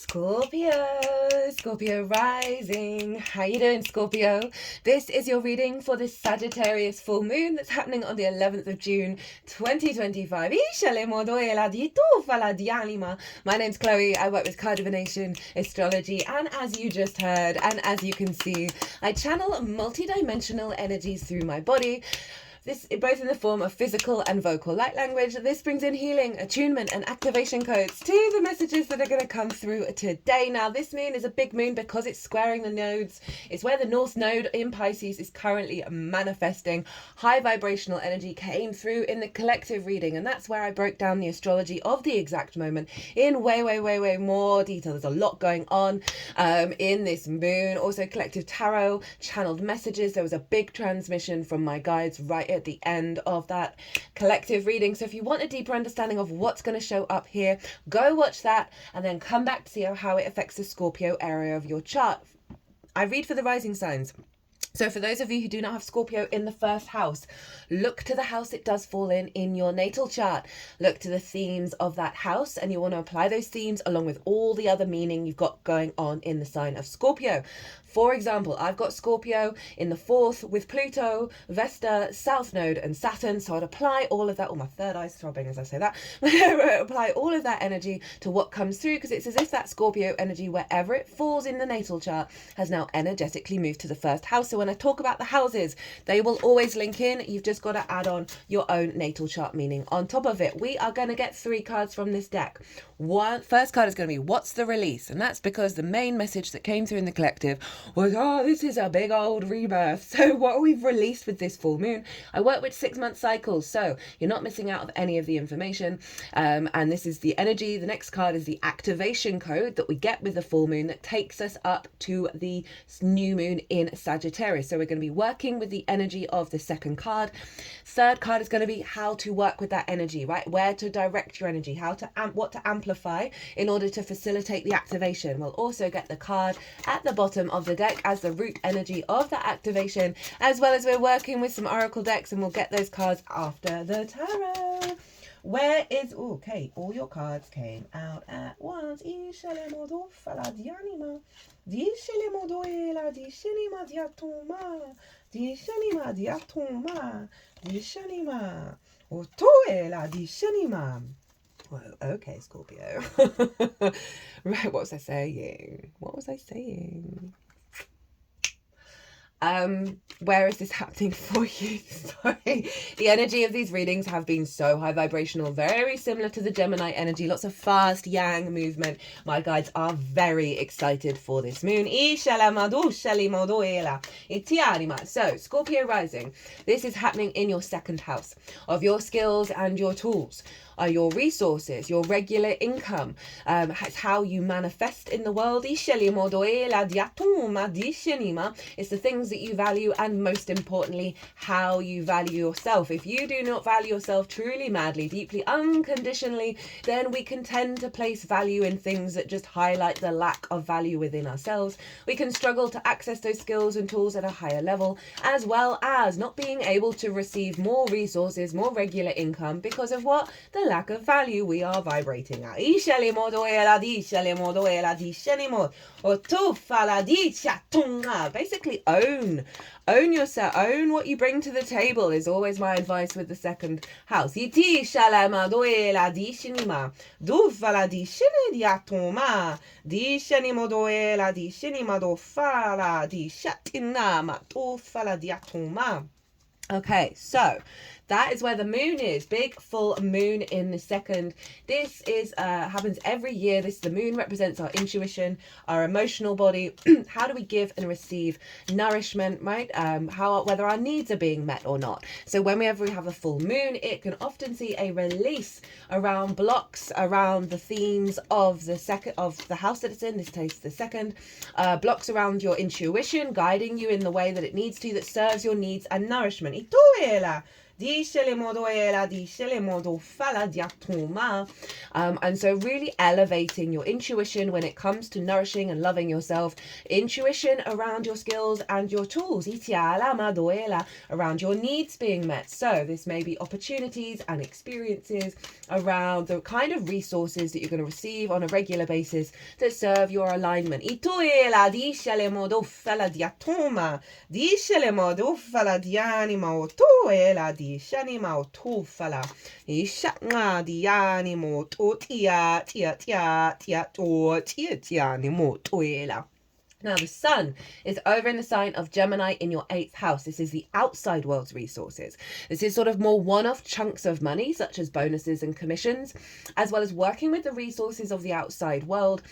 Scorpio rising. How you doing, Scorpio? This is your reading for this Sagittarius full moon that's happening on the 11th of June 2025. My name's Chloe. I work with card divination, astrology, and as you just heard, and as you can see, I channel multi-dimensional energies through my body. This both in the form of physical and vocal light language. This brings in healing, attunement, and activation codes to the messages that are going to come through today. Now, this moon is a big moon because it's squaring the nodes. It's where the North Node in Pisces is currently manifesting. High vibrational energy came through in the collective reading, and that's where I broke down the astrology of the exact moment in way more detail. There's a lot going on in this moon. Also, collective tarot, channeled messages. There was a big transmission from my guides right at the end of that collective reading. So if you want a deeper understanding of what's going to show up here, go watch that and then come back to see how it affects the Scorpio area of your chart. I read for the rising signs. So for those of you who do not have Scorpio in the first house, look to the house it does fall in your natal chart. Look to the themes of that house, and you want to apply those themes along with all the other meaning you've got going on in the sign of Scorpio. For example, I've got Scorpio in the 4th with Pluto, Vesta, South Node, and Saturn. So I'd apply all of that. Oh, my third eye's throbbing as I say that. Apply all of that energy to what comes through, because it's as if that Scorpio energy, wherever it falls in the natal chart, has now energetically moved to the first house. So when I talk about the houses, they will always link in. You've just got to add on your own natal chart meaning on top of it. We are going to get 3 cards from this deck. First card is going to be what's the release, and that's because the main message that came through in the collective was, this is a big old rebirth. So what we've released with this full moon, I work with 6-month cycles, so you're not missing out of any of the information, and this is the energy. The next card is the activation code that we get with the full moon that takes us up to the new moon in Sagittarius. So we're going to be working with the energy of the second card. Third card is going to be how to work with that energy, right? Where to direct your energy, what to amplify in order to facilitate the activation. We'll also get the card at the bottom of the deck as the root energy of that activation, as well as we're working with some oracle decks, and we'll get those cards after the tarot. Where is... okay, all your cards came out at once. Well, okay, Scorpio. Right, what was I saying? Where is this happening for you? Sorry. The energy of these readings have been so high vibrational, very similar to the Gemini energy, lots of fast yang movement. My guides are very excited for this moon. So, Scorpio rising. This is happening in your second house of your skills and your tools. Your resources, your regular income, it's how you manifest in the world. It's the things that you value, and most importantly, how you value yourself. If you do not value yourself truly, madly, deeply, unconditionally, then we can tend to place value in things that just highlight the lack of value within ourselves. We can struggle to access those skills and tools at a higher level, as well as not being able to receive more resources, more regular income, because of what? The lack of value we are vibrating at. Basically own yourself, own what you bring to the table is always my advice with the second house. Okay, so that is where the moon is. Big full moon in the second. This is happens every year. The moon represents our intuition, our emotional body. How do we give and receive nourishment, right? Whether our needs are being met or not. So whenever we have a full moon, it can often see a release around blocks, around the themes of the house that it's in. This case, the second. Blocks around your intuition, guiding you in the way that it needs to, that serves your needs and nourishment. And so really elevating your intuition when it comes to nourishing and loving yourself. Intuition around your skills and your tools. Around your needs being met. So this may be opportunities and experiences around the kind of resources that you're going to receive on a regular basis that serve your alignment. Now, the sun is over in the sign of Gemini in your 8th house. This is the outside world's resources. This is sort of more one-off chunks of money, such as bonuses and commissions, as well as working with the resources of the outside world,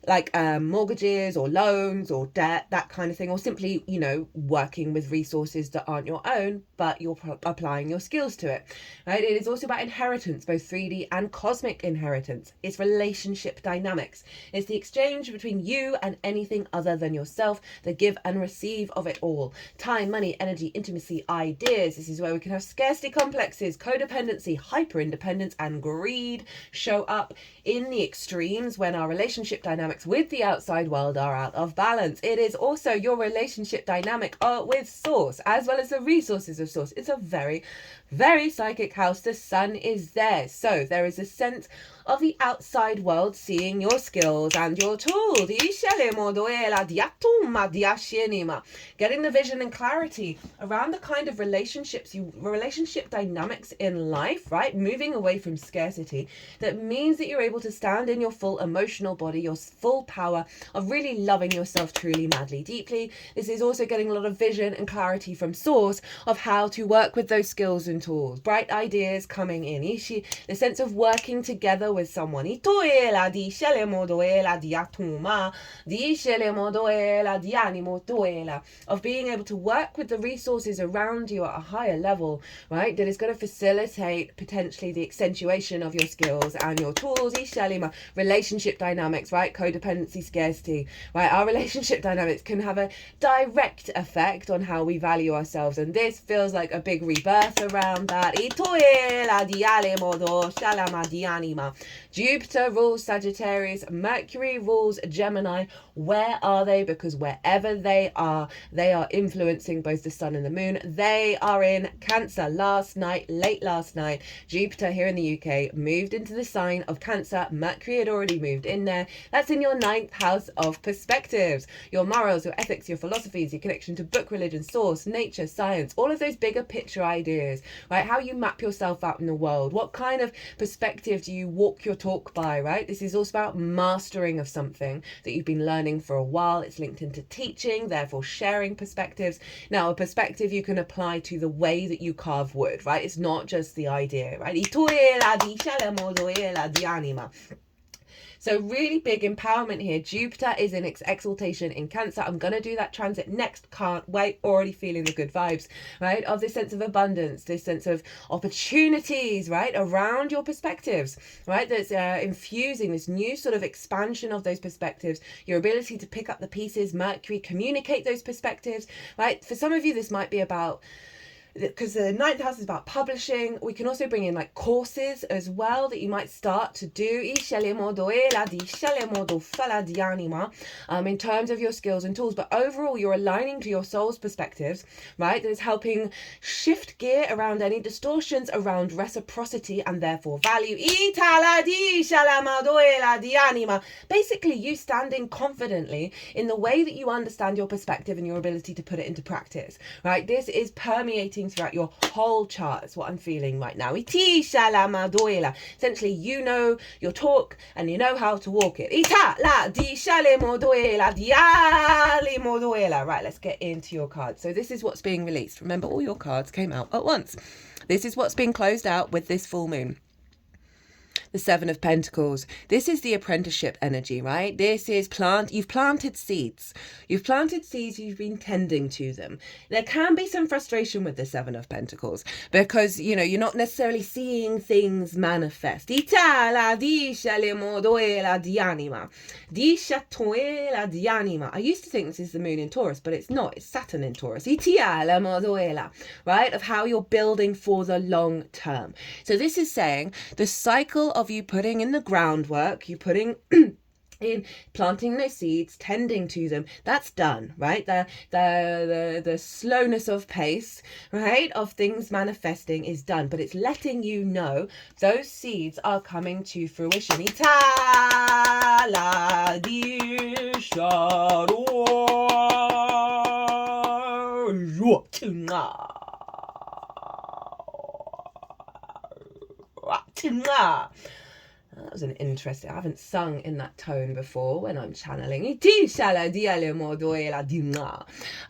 like mortgages or loans or debt, that kind of thing, or simply, you know, working with resources that aren't your own, but you're applying your skills to it, right? It is also about inheritance, both 3D and cosmic inheritance. It's relationship dynamics. It's the exchange between you and anything other than yourself, the give and receive of it all. Time, money, energy, intimacy, ideas. This is where we can have scarcity complexes, codependency, hyper independence, and greed show up in the extremes when our relationship dynamics with the outside world are out of balance. It is also your relationship dynamic with Source, as well as the resources of Source. It's a very, very psychic house. The sun is there. So there is a sense of the outside world seeing your skills and your tools. Getting the vision and clarity around the kind of relationship dynamics in life, right? Moving away from scarcity. That means that you're able to stand in your full emotional body, your full power of really loving yourself truly, madly, deeply. This is also getting a lot of vision and clarity from Source of how to work with those skills and tools. Bright ideas coming in. The sense of working together with someone. Of being able to work with the resources around you at a higher level, right? That is going to facilitate potentially the accentuation of your skills and your tools. Relationship dynamics, right? Codependency, scarcity, right? Our relationship dynamics can have a direct effect on how we value ourselves, and this feels like a big rebirth around that. Jupiter rules Sagittarius, Mercury rules Gemini. Where are they? Because wherever they are influencing both the sun and the moon. They are in Cancer. Late last night, Jupiter here in the UK moved into the sign of Cancer. Mercury had already moved in there. That's in your 9th house of perspectives. Your morals, your ethics, your philosophies, your connection to book, religion, Source, nature, science, all of those bigger picture ideas, right? How you map yourself out in the world. What kind of perspective do you walk your talk by, right? This is also about mastering of something that you've been learning for a while. It's linked into teaching, therefore sharing perspectives. Now, a perspective you can apply to the way that you carve wood, right? It's not just the idea, right? So really big empowerment here. Jupiter is in its exaltation in Cancer. I'm going to do that transit next. Can't wait. Already feeling the good vibes, right? Of this sense of abundance, this sense of opportunities, right? Around your perspectives, right? That's infusing this new sort of expansion of those perspectives. Your ability to pick up the pieces, Mercury, communicate those perspectives, right? For some of you, this might be about, because the 9th house is about publishing. We can also bring in like courses as well that you might start to do in terms of your skills and tools. But overall, you're aligning to your soul's perspectives, right? That is helping shift gear around any distortions around reciprocity and therefore value. Basically, you standing confidently in the way that you understand your perspective and your ability to put it into practice, right? This is permeating throughout your whole chart. Is what I'm feeling right now. Essentially, you know your talk and you know how to walk it. Right, let's get into your cards. So this is what's being released. Remember, all your cards came out at once. This is what's being closed out with this full moon. The Seven of Pentacles. This is the apprenticeship energy, right? This is you've planted seeds. You've planted seeds, you've been tending to them. There can be some frustration with the Seven of Pentacles because, you know, you're not necessarily seeing things manifest. I used to think this is the moon in Taurus, but it's not. It's Saturn in Taurus. Right? Of how you're building for the long term. So this is saying the cycle of you putting in the groundwork, you putting in planting those seeds, tending to them, that's done, right? The slowness of pace, right, of things manifesting is done, but it's letting you know those seeds are coming to fruition. That was an interesting, I haven't sung in that tone before when I'm channeling.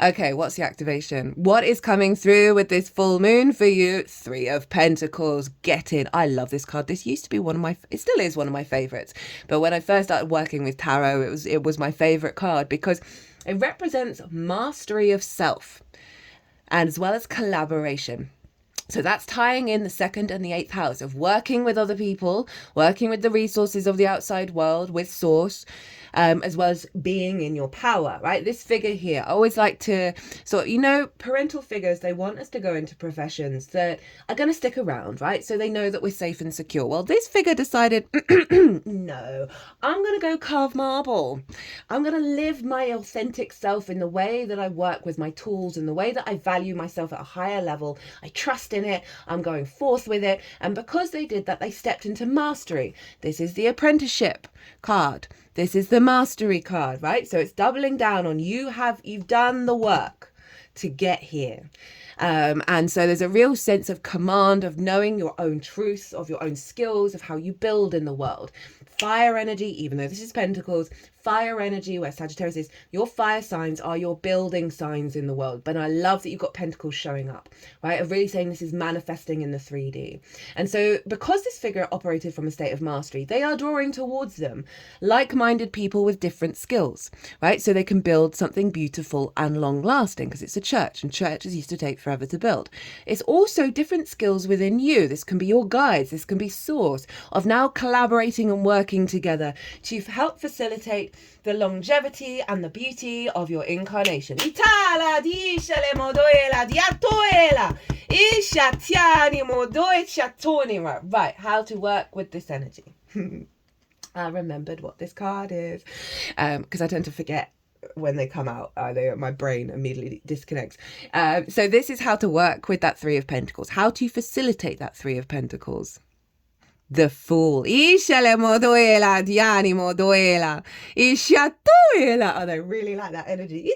Okay, what's the activation? What is coming through with this full moon for you? Three of Pentacles. Get in. I love this card. This used to be it still is one of my favorites. But when I first started working with tarot, it was my favorite card because it represents mastery of self and as well as collaboration. So that's tying in the 2nd and the 8th house of working with other people, working with the resources of the outside world, with source, as well as being in your power, right? This figure here, I always like to, so, you know, parental figures, they want us to go into professions that are going to stick around, right? So they know that we're safe and secure. Well, this figure decided, no, I'm going to go carve marble. I'm going to live my authentic self in the way that I work with my tools and the way that I value myself at a higher level. I trust in it. I'm going forth with it. And because they did that, they stepped into mastery. This is the apprenticeship card. This is the mastery card, right? So it's doubling down on you've done the work to get here. And so there's a real sense of command, of knowing your own truth, of your own skills, of how you build in the world. Fire energy, even though this is Pentacles, fire energy, where Sagittarius is, your fire signs are your building signs in the world. But I love that you've got Pentacles showing up, right? Of really saying this is manifesting in the 3D. And so because this figure operated from a state of mastery, they are drawing towards them like-minded people with different skills, right? So they can build something beautiful and long-lasting because it's a church and churches used to take forever to build. It's also different skills within you. This can be your guides. This can be source of now collaborating and working together to help facilitate the longevity and the beauty of your incarnation. Right, how to work with this energy. I remembered what this card is because I tend to forget when they come out. My brain immediately disconnects. So this is how to work with that 3 of Pentacles, how to facilitate that 3 of Pentacles. The Fool. Oh, they really like that energy.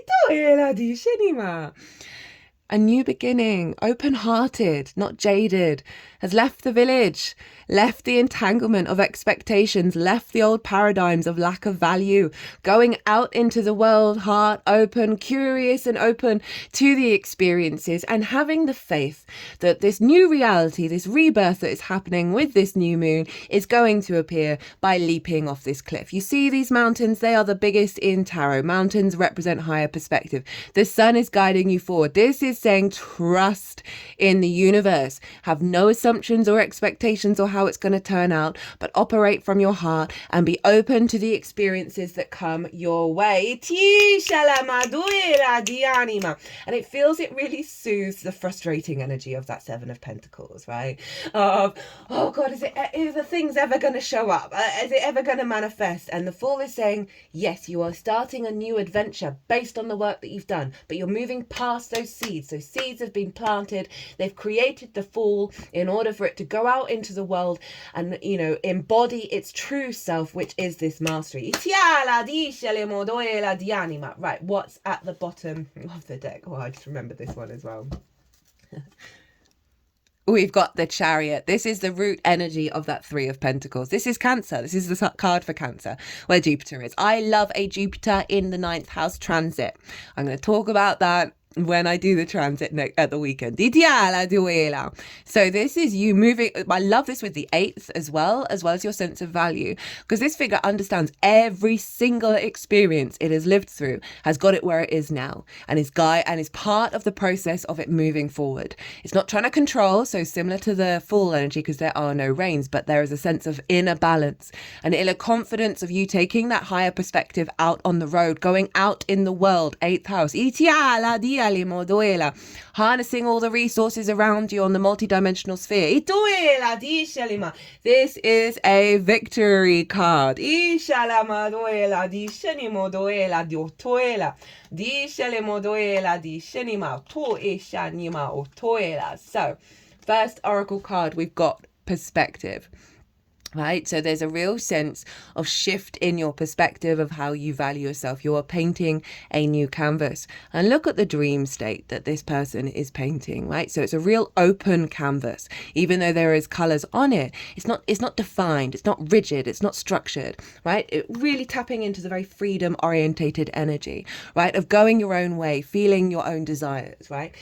A new beginning, open-hearted, not jaded, has left the village, left the entanglement of expectations, left the old paradigms of lack of value, going out into the world, heart open, curious and open to the experiences, and having the faith that this new reality, this rebirth that is happening with this new moon is going to appear by leaping off this cliff. You see these mountains, they are the biggest in tarot. Mountains represent higher perspective. The sun is guiding you forward. This is saying trust in the universe. Have no assumptions or expectations or how it's going to turn out, but operate from your heart and be open to the experiences that come your way. And it really soothes the frustrating energy of that 7 of Pentacles, right? Of, oh God, is the things ever going to show up? Is it ever going to manifest? And the Fool is saying, yes, you are starting a new adventure based on the work that you've done, but you're moving past those seeds. Those seeds have been planted. They've created the Fool in order for it to go out into the world and, you know, embody its true self, which is this mastery. Right, what's at the bottom of the deck? Oh, I just remembered this one as well. We've got the Chariot. This is the root energy of that 3 of Pentacles. This is Cancer. This is the card for Cancer, where Jupiter is. I love a Jupiter in the 9th house transit. I'm going to talk about that when I do the transit at the weekend. So this is you moving. I love this with the 8th as well as your sense of value, because this figure understands every single experience it has lived through, has got it where it is now, and is part of the process of it moving forward. It's not trying to control, so similar to the Fool energy, because there are no reins, but there is a sense of inner balance, an inner confidence of you taking that higher perspective out on the road, going out in the world. 8th house. Harnessing all the resources around you on the multidimensional sphere. This is a victory card. So, first oracle card, we've got perspective. Right, so there's a real sense of shift in your perspective of how you value yourself. You are painting a new canvas, and look at the dream state that this person is painting. Right, so it's a real open canvas. Even though there is colors on it, it's not defined, it's not rigid, it's not structured. Right, it really tapping into the very freedom orientated energy, right, of going your own way, feeling your own desires. Right,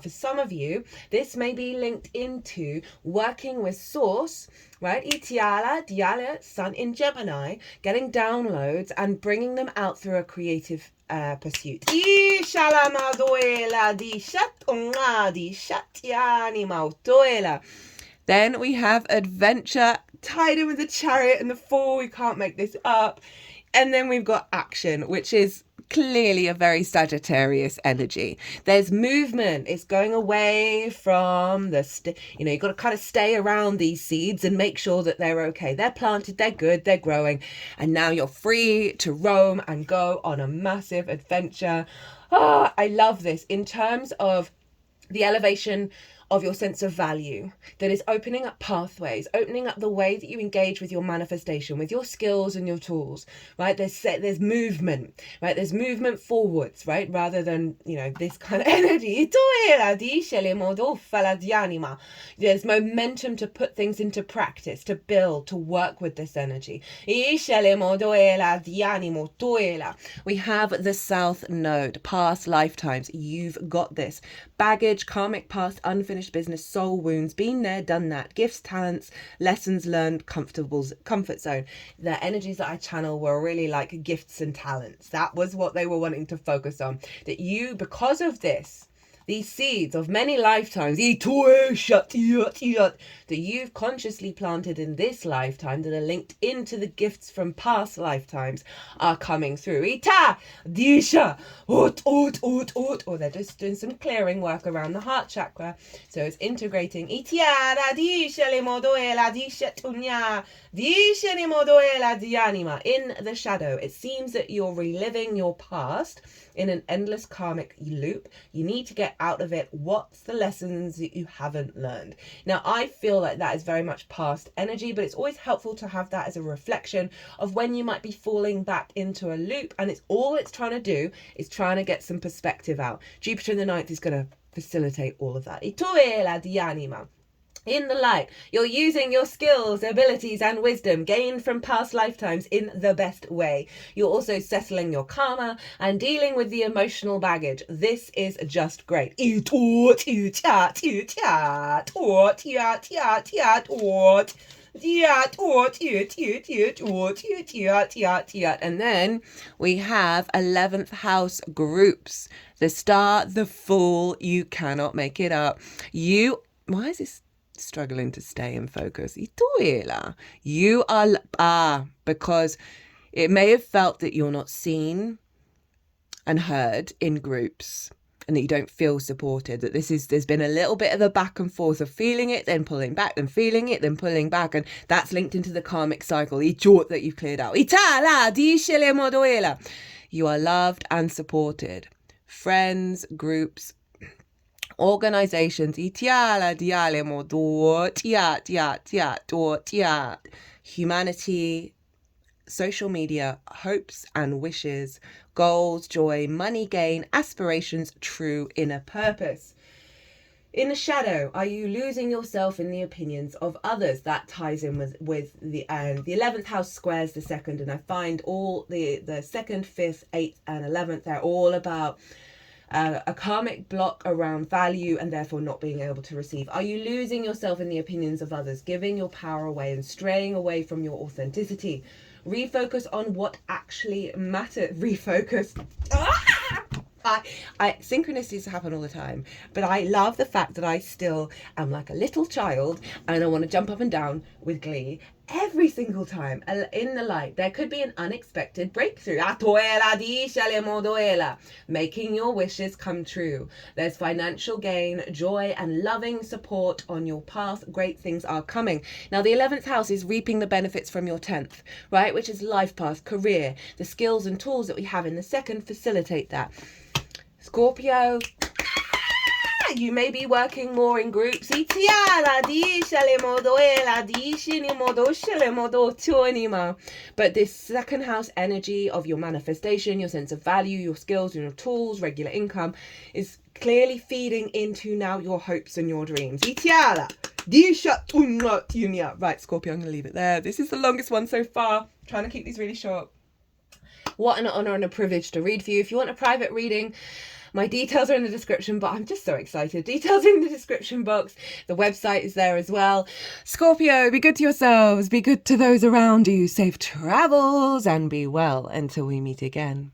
for some of you, this may be linked into working with source, right? Diala, Sun in Gemini, getting downloads and bringing them out through a creative pursuit. Then we have adventure tied in with the Chariot and the Fool. We can't make this up. And then we've got action, which is clearly a very Sagittarius energy. There's movement. It's going away from you've got to kind of stay around these seeds and make sure that they're okay. They're planted, they're good, they're growing. And now you're free to roam and go on a massive adventure. I love this in terms of the elevation of your sense of value, that is opening up pathways, opening up the way that you engage with your manifestation, with your skills and your tools, right? There's movement, right? There's movement forwards, right? Rather than, this kind of energy. There's momentum to put things into practice, to build, to work with this energy. We have the South Node, past lifetimes. You've got this. Baggage, karmic past, unfinished business, soul wounds, been there, done that, gifts, talents, lessons learned, comfort zone. The energies that I channel were really like gifts and talents. That was what they were wanting to focus on. That you, because of this, these seeds of many lifetimes that you've consciously planted in this lifetime that are linked into the gifts from past lifetimes are coming through. Or they're just doing some clearing work around the heart chakra. So it's integrating in the shadow. It seems that you're reliving your past in an endless karmic loop. You need to get out of it. What's the lessons that you haven't learned? Now, I feel like that is very much past energy, but it's always helpful to have that as a reflection of when you might be falling back into a loop, and it's trying to do is trying to get some perspective out. Jupiter in the 9th is going to facilitate all of that. In the light, you're using your skills, abilities, and wisdom gained from past lifetimes in the best way. You're also settling your karma and dealing with the emotional baggage. This is just great. And then we have 11th house groups. The Star, the Fool, you cannot make it up. Why is this struggling to stay in focus? You are, because it may have felt that you're not seen and heard in groups, and that you don't feel supported, that there's been a little bit of a back and forth of feeling it, then pulling back, then feeling it, then pulling back, and that's linked into the karmic cycle, that you've cleared out. You are loved and supported. Friends, groups, organizations, humanity, social media, hopes and wishes, goals, joy, money gain, aspirations, true inner purpose. In the shadow, are you losing yourself in the opinions of others? That ties in with the 11th house squares the second, and I find all the 2nd, 5th, 8th, and 11th, they're all about a karmic block around value and therefore not being able to receive. Are you losing yourself in the opinions of others, giving your power away and straying away from your authenticity? Refocus on what actually matters. Refocus. Synchronicities happen all the time, but I love the fact that I still am like a little child and I want to jump up and down with glee every single time. In the light, there could be an unexpected breakthrough. Making your wishes come true. There's financial gain, joy, and loving support on your path. Great things are coming. Now, the 11th house is reaping the benefits from your 10th, right? Which is life path, career. The skills and tools that we have in the 2nd facilitate that. Scorpio, you may be working more in groups. But this 2nd house energy of your manifestation, your sense of value, your skills and your tools, regular income is clearly feeding into now your hopes and your dreams. Right, Scorpio, I'm going to leave it there. This is the longest one so far. I'm trying to keep these really short. What an honor and a privilege to read for you. If you want a private reading, my details are in the description, but I'm just so excited. Details in the description box. The website is there as well. Scorpio, be good to yourselves. Be good to those around you. Safe travels and be well until we meet again.